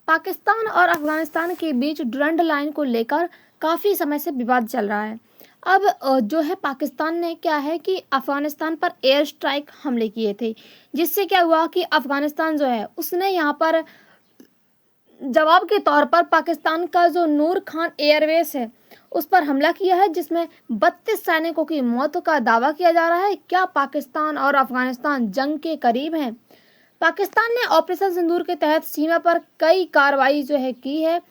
पाकिस्तान और अफगानिस्तान के बीच Durand line को लेकर काफ़ी समय से विवाद चल रहा है। अब जो है पाकिस्तान ने क्या है कि अफगानिस्तान पर एयर स्ट्राइक हमले किए थे, जिससे क्या हुआ कि अफगानिस्तान जो है उसने यहाँ पर जवाब के तौर पर पाकिस्तान का जो नूर खान एयरवेस है उस पर हमला किया है, जिसमें 32 सैनिकों की मौत का दावा किया जा रहा है। क्या पाकिस्तान और अफगानिस्तान जंग के करीब हैं? पाकिस्तान ने ऑपरेशन सिंदूर के तहत सीमा पर कई कार्रवाई जो है की है।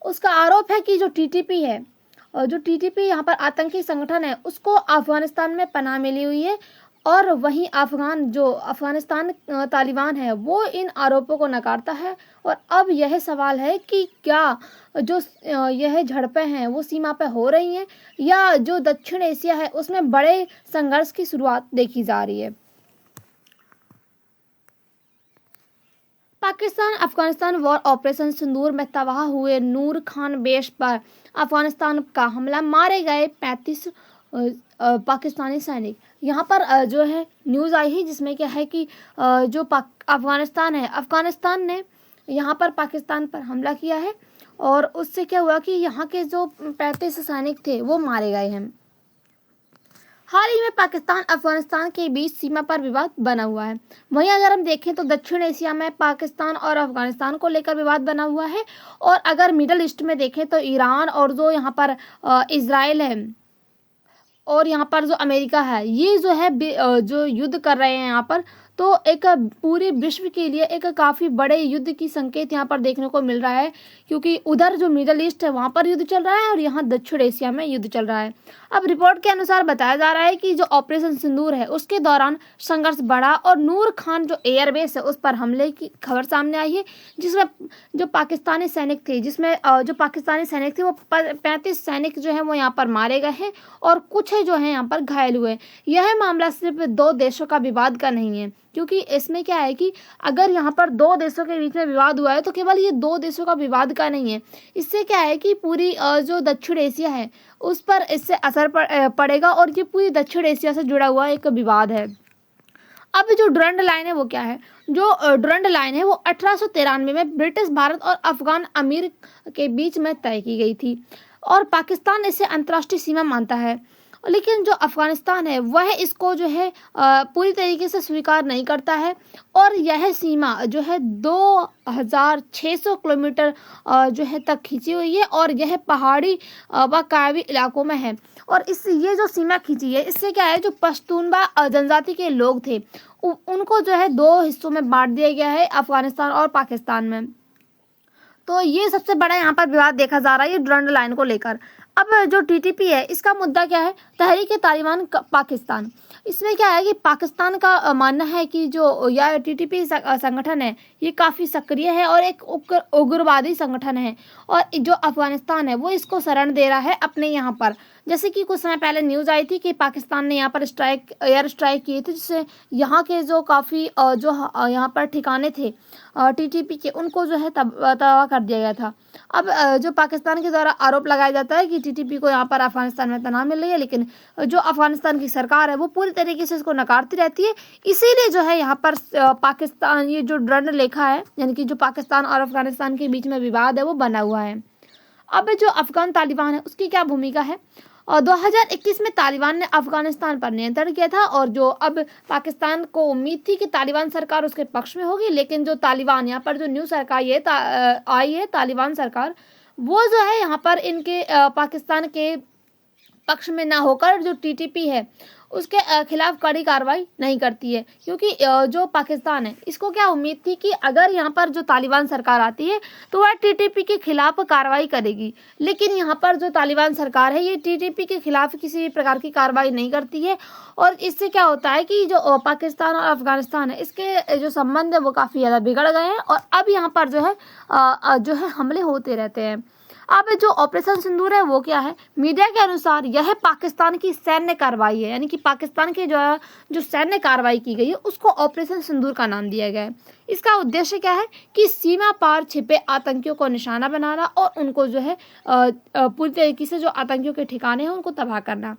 उसका आरोप है कि जो टीटीपी है और जो टीटीपी यहाँ पर आतंकी संगठन है उसको अफगानिस्तान में पनाह मिली हुई है, और वहीं अफगानिस्तान तालिबान है वो इन आरोपों को नकारता है। और अब यह सवाल है कि क्या जो यह झड़पें हैं वो सीमा पर हो रही हैं या जो दक्षिण एशिया है उसमें बड़े संघर्ष की शुरुआत देखी जा रही है। पाकिस्तान अफगानिस्तान वॉर ऑपरेशन सिंदूर में तबाह हुए नूर खान बेस पर अफगानिस्तान का हमला, मारे गए 35 पाकिस्तानी सैनिक। यहाँ पर जो है न्यूज़ आई है जिसमें क्या है कि जो अफगानिस्तान ने यहाँ पर पाकिस्तान पर हमला किया है और उससे क्या हुआ कि यहाँ के जो 35 सैनिक थे वो मारे गए हैं। हाल ही में पाकिस्तान अफगानिस्तान के बीच सीमा पर विवाद बना हुआ है। वहीं अगर हम देखें तो दक्षिण एशिया में पाकिस्तान और अफगानिस्तान को लेकर विवाद बना हुआ है, और अगर मिडल ईस्ट में देखें तो ईरान और जो यहाँ पर इजराइल है और यहाँ पर जो अमेरिका है ये जो है जो युद्ध कर रहे हैं यहाँ पर, तो एक पूरे विश्व के लिए एक काफ़ी बड़े युद्ध की संकेत यहाँ पर देखने को मिल रहा है, क्योंकि उधर जो मिडल ईस्ट है वहाँ पर युद्ध चल रहा है और यहाँ दक्षिण एशिया में युद्ध चल रहा है। अब रिपोर्ट के अनुसार बताया जा रहा है कि जो ऑपरेशन सिंदूर है उसके दौरान संघर्ष बढ़ा और नूर खान जो एयरबेस है उस पर हमले की खबर सामने आई है, जिसमें जो पाकिस्तानी सैनिक थे वो 35 सैनिक जो है वो यहाँ पर मारे गए हैं और कुछ जो है यहाँ पर घायल हुए। यह मामला सिर्फ दो देशों का विवाद का नहीं है, क्योंकि इसमें क्या है कि अगर यहाँ पर दो देशों के बीच में विवाद हुआ है तो केवल ये दो देशों का विवाद का नहीं है। इससे क्या है कि पूरी जो दक्षिण एशिया है उस पर इससे असर पड़ेगा और ये पूरी दक्षिण एशिया से जुड़ा हुआ एक विवाद है। अब जो डुरंड लाइन है वो क्या है? जो डुरंड लाइन है वो 1893 में ब्रिटिश भारत और अफगान अमीर के बीच में तय की गई थी और पाकिस्तान इसे अंतर्राष्ट्रीय सीमा मानता है, लेकिन जो अफगानिस्तान है वह इसको जो है पूरी तरीके से स्वीकार नहीं करता है। और यह सीमा जो है 2600 किलोमीटर जो है तक खींची हुई है और यह पहाड़ी व कायवी इलाकों में है। और ये जो सीमा खींची है इससे क्या है, जो पश्तूनबा जनजाति के लोग थे उनको जो है दो हिस्सों में बांट दिया गया है, अफगानिस्तान और पाकिस्तान में। तो ये सबसे बड़ा यहाँ पर विवाद देखा जा रहा है ये डुरंड लाइन को लेकर। अब जो टीटीपी है इसका मुद्दा क्या है? तहरीक तालिबान पाकिस्तान। इसमें क्या है कि पाकिस्तान का मानना है कि जो यह टीटीपी संगठन है ये काफ़ी सक्रिय है और एक उग्रवादी संगठन है, और जो अफगानिस्तान है वो इसको शरण दे रहा है अपने यहाँ पर। जैसे कि कुछ समय पहले न्यूज़ आई थी कि पाकिस्तान ने यहाँ पर एयर स्ट्राइक किए थे, जिससे यहाँ के जो काफ़ी जो यहाँ पर ठिकाने थे टीटीपी के उनको जो है तबाह कर दिया गया था। अब जो पाकिस्तान के द्वारा आरोप लगाया जाता है कि टीटीपी को यहाँ पर अफगानिस्तान में तनाव मिल रही है, लेकिन जो अफगानिस्तान की सरकार है वो पूरी तरीके से इसको नकारती रहती है। इसीलिए जो है यहाँ पर पाकिस्तान ये जो डुरंड रेखा है यानी कि जो पाकिस्तान और अफगानिस्तान के बीच में विवाद है वो बना हुआ है। अब जो अफगान तालिबान है उसकी क्या भूमिका है? और 2021 में तालिबान ने अफगानिस्तान पर नियंत्रण किया था और जो अब पाकिस्तान को उम्मीद थी कि तालिबान सरकार उसके पक्ष में होगी, लेकिन जो तालिबान यहाँ पर जो न्यू सरकार आई है तालिबान सरकार, वो जो है यहाँ पर इनके पाकिस्तान के पक्ष में ना होकर जो टीटीपी है उसके खिलाफ कड़ी कार्रवाई नहीं करती है, क्योंकि जो पाकिस्तान है इसको क्या उम्मीद थी कि अगर यहाँ पर जो तालिबान सरकार आती है तो वह टीटीपी के खिलाफ कार्रवाई करेगी, लेकिन यहाँ पर जो तालिबान सरकार है ये टीटीपी के खिलाफ किसी भी प्रकार की कार्रवाई नहीं करती है। और इससे क्या होता है कि जो पाकिस्तान और अफगानिस्तान है इसके जो संबंध है वो काफ़ी ज़्यादा बिगड़ गए हैं और अब यहाँ पर जो है हमले होते रहते हैं। अब जो ऑपरेशन सिंदूर है वो क्या है? मीडिया के अनुसार यह पाकिस्तान की सैन्य कार्रवाई है, यानी कि पाकिस्तान की जो सैन्य कार्रवाई की गई है उसको ऑपरेशन सिंदूर का नाम दिया गया है। इसका उद्देश्य क्या है कि सीमा पार छिपे आतंकियों को निशाना बनाना और उनको जो है पूरी तरीके से जो आतंकियों के ठिकाने हैं उनको तबाह करना।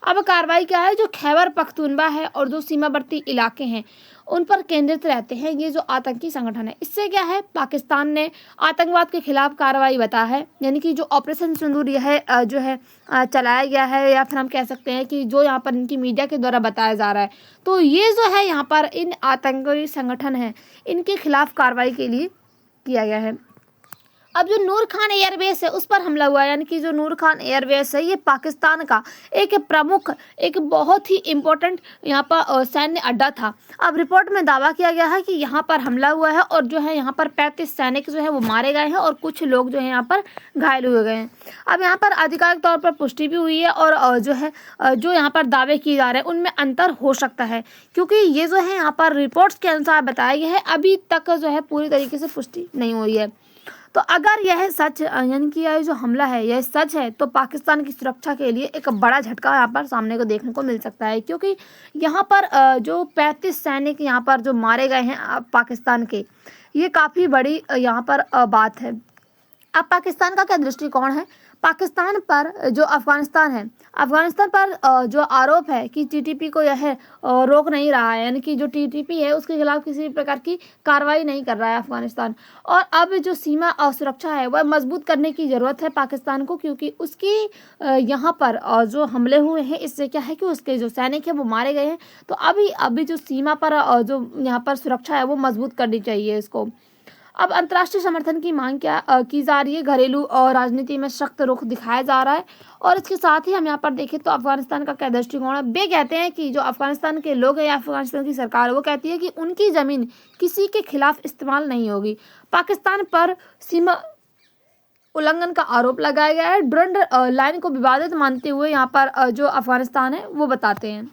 अब कार्रवाई क्या है, जो खैबर पख्तूनवा है और जो सीमावर्ती इलाके हैं उन पर केंद्रित रहते हैं ये जो आतंकी संगठन है। इससे क्या है, पाकिस्तान ने आतंकवाद के खिलाफ कार्रवाई बता है, यानी कि जो ऑपरेशन सिंदूर यह जो है चलाया गया है, या फिर हम कह सकते हैं कि जो यहाँ पर इनकी मीडिया के द्वारा बताया जा रहा है, तो ये जो है यहाँ पर इन आतंकी संगठन है इनके खिलाफ कार्रवाई के लिए किया गया है। अब जो नूर खान एयरबेस है उस पर हमला हुआ है, यानी कि जो नूर खान एयरबेस है ये पाकिस्तान का एक प्रमुख, एक बहुत ही इम्पोर्टेंट यहाँ पर सैन्य अड्डा था। अब रिपोर्ट में दावा किया गया है कि यहाँ पर हमला हुआ है और जो है यहाँ पर 35 सैनिक जो है वो मारे गए हैं और कुछ लोग जो है यहाँ पर घायल हुए गए हैं। अब यहाँ पर आधिकारिक तौर पर पुष्टि भी हुई है और जो है जो यहाँ पर दावे किए जा रहे हैं उनमें अंतर हो सकता है, क्योंकि ये जो है यहाँ पर रिपोर्ट्स के अनुसार बताया गया है, अभी तक जो है पूरी तरीके से पुष्टि नहीं हुई है। तो अगर यह सच, यानी कि यह जो हमला है यह सच है, तो पाकिस्तान की सुरक्षा के लिए एक बड़ा झटका यहाँ पर सामने को देखने को मिल सकता है, क्योंकि यहाँ पर जो 35 सैनिक यहाँ पर जो मारे गए हैं पाकिस्तान के, ये काफ़ी बड़ी यहाँ पर बात है। अब पाकिस्तान का क्या दृष्टिकोण है, पाकिस्तान पर जो अफगानिस्तान है, अफगानिस्तान पर जो आरोप है कि टीटीपी को यह रोक नहीं रहा है, यानी कि जो टीटीपी है उसके खिलाफ किसी प्रकार की कार्रवाई नहीं कर रहा है अफगानिस्तान। और अब जो सीमा और सुरक्षा है वह मजबूत करने की ज़रूरत है पाकिस्तान को, क्योंकि उसकी यहाँ पर जो हमले हुए हैं इससे क्या है कि उसके जो सैनिक हैं वो मारे गए हैं। तो अभी जो सीमा पर जो यहाँ पर सुरक्षा है वो मजबूत करनी चाहिए इसको। अब अंतर्राष्ट्रीय समर्थन की मांग क्या की जा रही है, घरेलू और राजनीति में सख्त रुख दिखाया जा रहा है। और इसके साथ ही हम यहाँ पर देखें तो अफगानिस्तान का क्या दृष्टिकोण है, वे कहते हैं कि जो अफगानिस्तान के लोग हैं या अफगानिस्तान की सरकार है वो कहती है कि उनकी ज़मीन किसी के खिलाफ इस्तेमाल नहीं होगी। पाकिस्तान पर सीमा उल्लंघन का आरोप लगाया गया है। ड्रंड लाइन को विवादित मानते हुए यहाँ पर जो अफगानिस्तान है वो बताते हैं।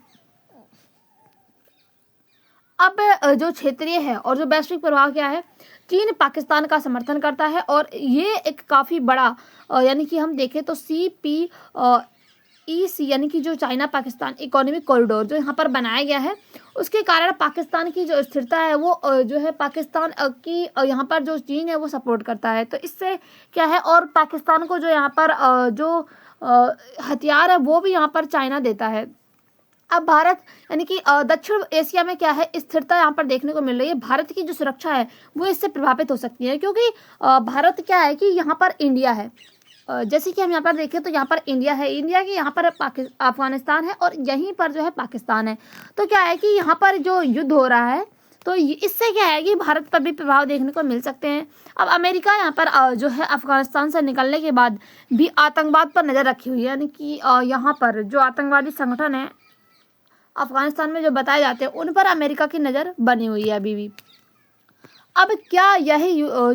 अब जो क्षेत्रीय है और जो वैश्विक प्रभाव क्या है, चीन पाकिस्तान का समर्थन करता है और ये एक काफ़ी बड़ा यानी कि हम देखें तो CPEC यानी कि जो चाइना पाकिस्तान इकोनॉमिक कॉरिडोर जो यहाँ पर बनाया गया है, उसके कारण पाकिस्तान की जो स्थिरता है वो जो है पाकिस्तान की यहाँ पर जो चीन है वो सपोर्ट करता है। तो इससे क्या है, और पाकिस्तान को जो यहाँ पर जो हथियार है वो भी यहाँ पर चाइना देता है। अब भारत यानी कि दक्षिण एशिया में क्या है, स्थिरता यहाँ पर देखने को मिल रही है। भारत की जो सुरक्षा है वो इससे प्रभावित हो सकती है, क्योंकि भारत क्या है कि यहाँ पर इंडिया है, जैसे कि हम यहाँ पर देखें तो यहाँ पर इंडिया है, इंडिया के यहाँ पर अफगानिस्तान है और यहीं पर जो है पाकिस्तान है। तो क्या है कि यहाँ पर जो युद्ध हो रहा है तो इससे क्या है कि भारत पर भी प्रभाव देखने को मिल सकते हैं। अब अमेरिका यहाँ पर जो है अफगानिस्तान से निकलने के बाद भी आतंकवाद पर नज़र रखी हुई है, यानी कि यहाँ पर जो आतंकवादी संगठन है अफगानिस्तान में जो बताए जाते हैं उन पर अमेरिका की नज़र बनी हुई है अभी भी। अब क्या यह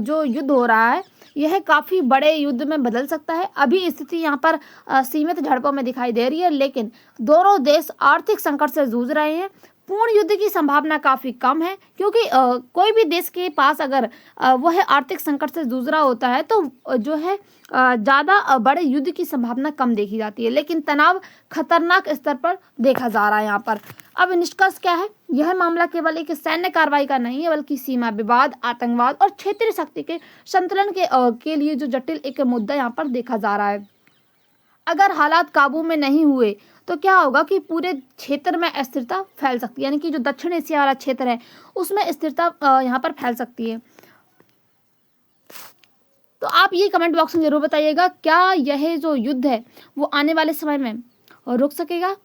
जो युद्ध हो रहा है यह काफ़ी बड़े युद्ध में बदल सकता है। अभी स्थिति यहाँ पर सीमित झड़पों में दिखाई दे रही है, लेकिन दोनों देश आर्थिक संकट से जूझ रहे हैं। पूर्ण युद्ध की संभावना काफ़ी कम है, क्योंकि कोई भी देश के पास अगर वह आर्थिक संकट से जूझ रहा होता है तो जो है ज़्यादा बड़े युद्ध की संभावना कम देखी जाती है, लेकिन तनाव खतरनाक स्तर पर देखा जा रहा है यहाँ पर। अब निष्कर्ष क्या है, यह मामला केवल एक सैन्य कार्रवाई का नहीं है, बल्कि सीमा विवाद, आतंकवाद और क्षेत्रीय शक्ति के संतुलन के लिए जो जटिल एक मुद्दा यहाँ पर देखा जा रहा है। अगर हालात काबू में नहीं हुए तो क्या होगा कि पूरे क्षेत्र में अस्थिरता फैल सकती है, यानी कि जो दक्षिण एशिया वाला क्षेत्र है उसमें स्थिरता यहाँ पर फैल सकती है। तो आप ये कमेंट बॉक्स में जरूर बताइएगा, क्या यह जो युद्ध है वो आने वाले समय में रुक सकेगा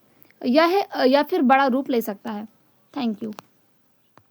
या फिर बड़ा रूप ले सकता है। Thank you.